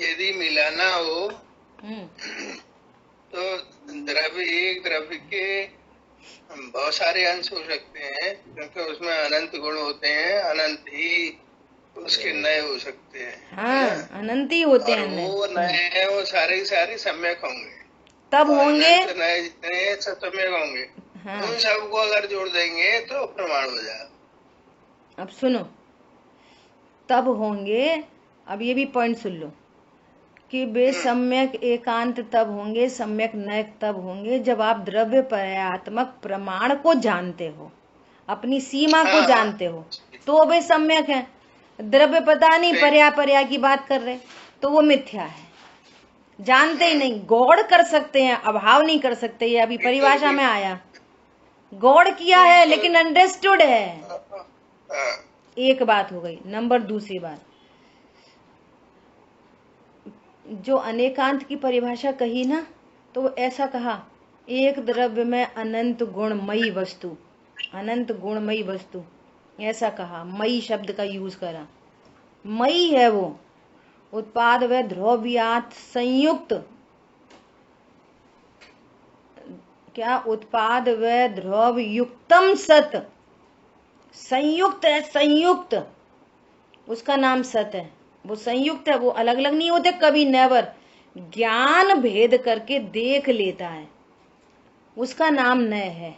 यदि मिलाना हो तो एक द्रव्य के बहुत सारे अंश हो सकते हैं, क्योंकि उसमें अनंत गुण होते हैं, अनंत ही उसके नए हो सकते हैं। हाँ, अनंत ही होते हैं। वो नए हैं, वो सारे सारे सम्यक होंगे, तब होंगे नए जितने सब सम्यक होंगे। हाँ। उन सबको अगर जोड़ देंगे तो प्रमाण हो जाएगा। अब सुनो, तब होंगे, अब ये भी पॉइंट सुन लो कि वे सम्यक एकांत तब होंगे, सम्यक नयक तब होंगे जब आप द्रव्य पर्यायात्मक प्रमाण को जानते हो, अपनी सीमा को जानते हो, तो वे सम्यक है। द्रव्य पता नहीं, पर्याय की बात कर रहे तो वो मिथ्या है। जानते ही नहीं, गौड़ कर सकते हैं, अभाव नहीं कर सकते। ये अभी परिभाषा में आया, गौड़ किया है लेकिन अंडरस्टूड है। एक बात हो गई। नंबर दूसरी बात, जो अनेकांत की परिभाषा कही ना, तो ऐसा कहा, एक द्रव्य में अनंत गुणमयी वस्तु, अनंत गुणमयी वस्तु, ऐसा कहा। मयी शब्द का यूज करा। मयी है वो, उत्पाद व द्रव्यात् संयुक्त, क्या? उत्पाद व द्रव्य युक्तम सत, संयुक्त है, संयुक्त, उसका नाम सत है। वो संयुक्त है, वो अलग अलग नहीं होते कभी, नेवर। ज्ञान भेद करके देख लेता है, उसका नाम नय है।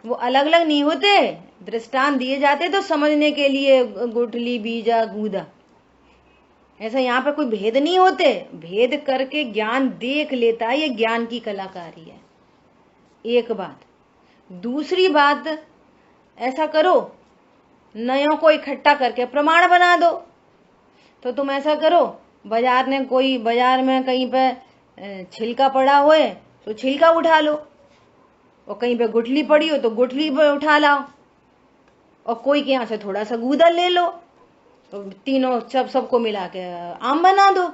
वो अलग अलग नहीं होते, दृष्टांत दिए जाते तो समझने के लिए, गुठली, बीजा, गूदा, ऐसा यहाँ पे कोई भेद नहीं होते। भेद करके ज्ञान देख लेता है, ये ज्ञान की कलाकारी है। एक बात। दूसरी बात, ऐसा करो, नयों को इकट्ठा करके प्रमाण बना दो। तो तुम ऐसा करो, बाजार में कहीं पे छिलका पड़ा हो तो छिलका उठा लो, और कहीं पे गुठली पड़ी हो तो गुठली पे उठा लाओ, और कोई के यहाँ से थोड़ा सा गूदा ले लो, तो तीनों सबको मिला के आम बना दो।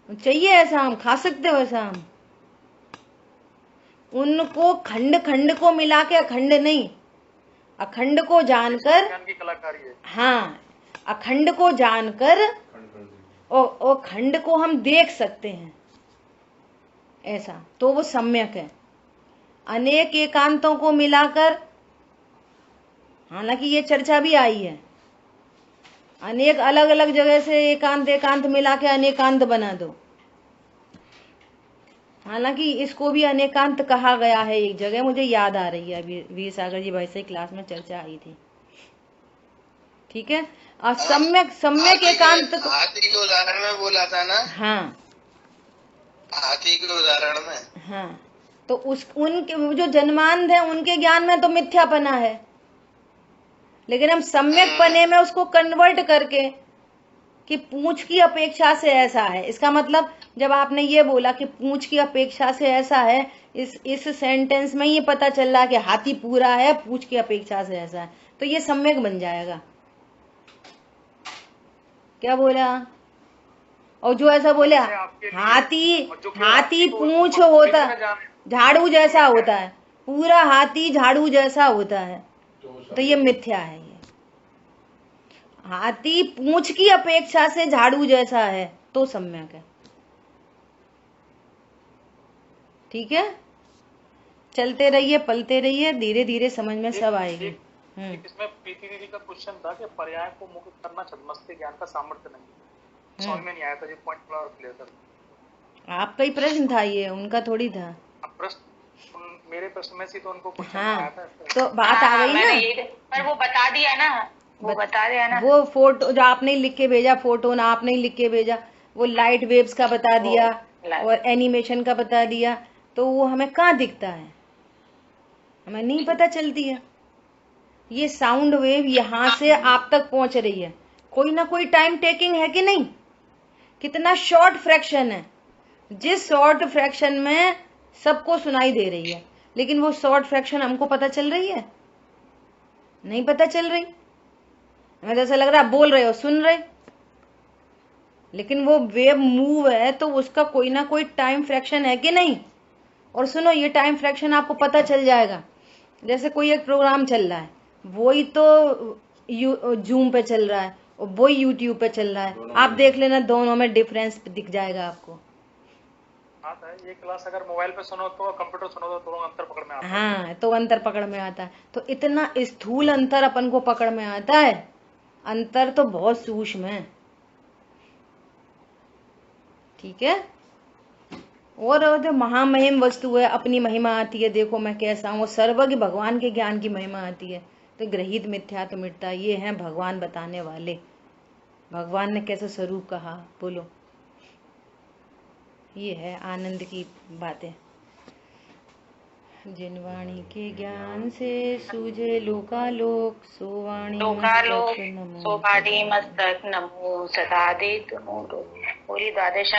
चाहिए ऐसा आम, खा सकते हो ऐसा आम। उनको खंड खंड को मिला के, अखंड नहीं, अखंड को जानकर, की कलाकारी है। हाँ, अखंड को जानकर और खंड को हम देख सकते हैं, ऐसा तो वो सम्यक है। अनेक एकांतों को मिलाकर, हालांकि ये चर्चा भी आई है, अनेक अलग अलग जगह से एकांत मिला के अनेकांत बना दो। हालांकि इसको भी अनेकांत कहा गया है एक जगह, मुझे याद आ रही है, वीर सागर जी भाई से क्लास में चर्चा आई थी। ठीक है। और सम्यक एकांत, हाथी के उदाहरण में बोला था ना। हाँ, हाथी के उदाहरण में। हाँ, तो उनके जो जन्मांध है उनके ज्ञान में तो मिथ्यापना है, लेकिन हम सम्यक पने में उसको कन्वर्ट करके कि पूंछ की अपेक्षा से ऐसा है। इसका मतलब जब आपने ये बोला कि पूंछ की अपेक्षा से ऐसा है, इस सेंटेंस में ये पता चल रहा है कि हाथी पूरा है, पूंछ की अपेक्षा से ऐसा है, तो ये सम्यक बन जाएगा। क्या बोला? और जो ऐसा बोले हाथी पूंछ होता, झाड़ू जैसा होता है, पूरा हाथी झाड़ू जैसा होता है, तो ये मिथ्या है। ये हाथी पूंछ की अपेक्षा से झाड़ू जैसा है तो सम्यक है। ठीक है, चलते रहिए, पलते रहिए, धीरे धीरे समझ में सब आएगी। इसमें प्रीति दीदी का क्वेश्चन था कि पर्याय को मुक्त करना छद्मस्त ज्ञान का सामर्थ्य नहीं, समझ में नहीं आया था। ये पॉइंट थोड़ा क्लियर कर। आपका ही प्रश्न था ये, उनका थोड़ी था। प्रश्न मेरे प्रश्न में से तो उनको क्वेश्चन आया था, तो बात आ गई ना। पर वो बता दिया ना, बता दिया ना। वो फोटो जो आपने लिख के भेजा, फोटो ना आपने लिख के भेजा, वो लाइट वेव्स का बता दिया और एनिमेशन का बता दिया, तो वो हमें कहाँ दिखता है, हमें नहीं पता चलती है। ये साउंड वेव यहाँ से आप तक पहुंच रही है, कोई ना कोई टाइम टेकिंग है कि नहीं? कितना शॉर्ट फ्रैक्शन है, जिस शॉर्ट फ्रैक्शन में सबको सुनाई दे रही है, लेकिन वो शॉर्ट फ्रैक्शन हमको पता चल रही है? नहीं पता चल रही। हमें जैसा लग रहा है बोल रहे हो, सुन रहे, लेकिन वो वेव मूव है तो उसका कोई ना कोई टाइम फ्रैक्शन है कि नहीं? और सुनो, ये टाइम फ्रैक्शन आपको पता चल जाएगा। जैसे कोई एक प्रोग्राम चल रहा है, वही तो जूम पे चल रहा है और वही यूट्यूब पे चल रहा है, आप देख लेना, दोनों में डिफरेंस दिख जाएगा आपको। ये क्लास अगर मोबाइल पे सुनो तो कंप्यूटर सुनो तो अंतर पकड़ में आता है। हाँ, तो अंतर पकड़ में आता है। तो इतना स्थूल अंतर अपन को पकड़ में आता है, अंतर तो बहुत सूक्ष्म है। ठीक है। और जो महामहिम वस्तु है, अपनी महिमा आती है, देखो मैं कैसा हूँ, सर्वज्ञ भगवान के ज्ञान की महिमा आती है, तो ग्रहित मिथ्या तो मिटता। ये है भगवान बताने वाले। भगवान ने कैसे स्वरूप कहा, बोलो। ये है आनंद की बातें। जिन वाणी के ज्ञान से सूझे लोकालोक, सो वाणी लोकालोक मस्तक नमो सो वाणी मस्तक नमो सदा दे तुम। पूरी द्वादश